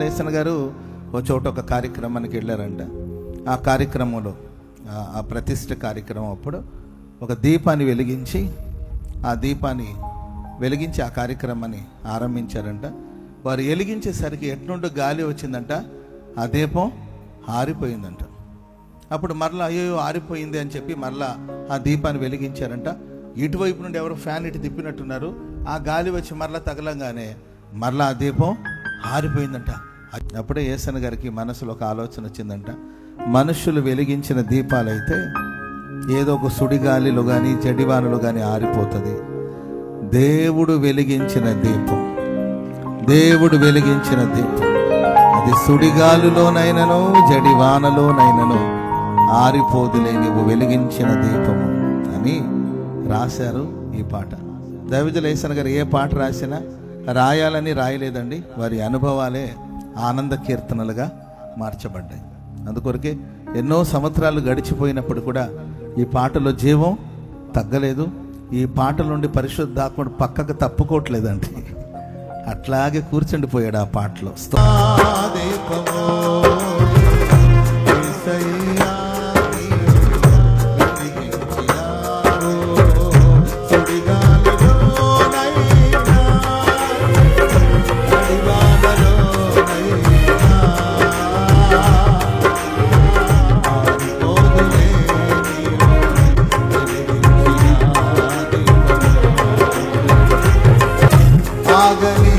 Reason గారు ఒక చోట ఒక కార్యక్రమానికి వెళ్ళారంట. ఆ కార్యక్రమంలో ఆ ప్రతిష్ఠ కార్యక్రమం అప్పుడు ఒక దీపాన్ని వెలిగించి ఆ కార్యక్రమాన్ని ఆరంభించారంట. వారు వెలిగించేసరికి ఎట్నుండి గాలి వచ్చిందంట, ఆ దీపం ఆరిపోయిందంట. అప్పుడు మరలా అయ్యో ఆరిపోయింది అని చెప్పి మరలా ఆ దీపాన్ని వెలిగించారంట. ఇటువైపు నుండి ఎవరు ఫ్యాన్ ఇటు తిప్పినట్టున్నారు. ఆ గాలి వచ్చి మరలా తగలంగానే మరలా ఆ దీపం ఆరిపోయిందంట. అప్పుడే యేసన్న గారికి మనసులో ఒక ఆలోచన వచ్చిందంట. మనుషులు వెలిగించిన దీపాలైతే ఏదో ఒక సుడిగాలిలో కానీ జడివానలో కానీ ఆరిపోతుంది. దేవుడు వెలిగించిన దీపం అది సుడిగాలులోనైనను జడివానలోనైనను ఆరిపోదులే నీవు వెలిగించిన దీపము అని రాశారు ఈ పాట. దైవజనులు యేసన్న గారు ఏ పాట రాసినా రాయాలని రాయలేదండి, వారి అనుభవాలే ఆనంద కీర్తనలుగా మార్చబడ్డాయి. అందుకొరకే ఎన్నో సంవత్సరాలు గడిచిపోయినప్పుడు కూడా ఈ పాటలో జీవం తగ్గలేదు. ఈ పాటల నుండి పరిశుద్ధాత్ముడు పక్కకు తప్పుకోవట్లేదండి, అట్లాగే కూర్చుండిపోయాడు ఆ పాటలో. ఆగని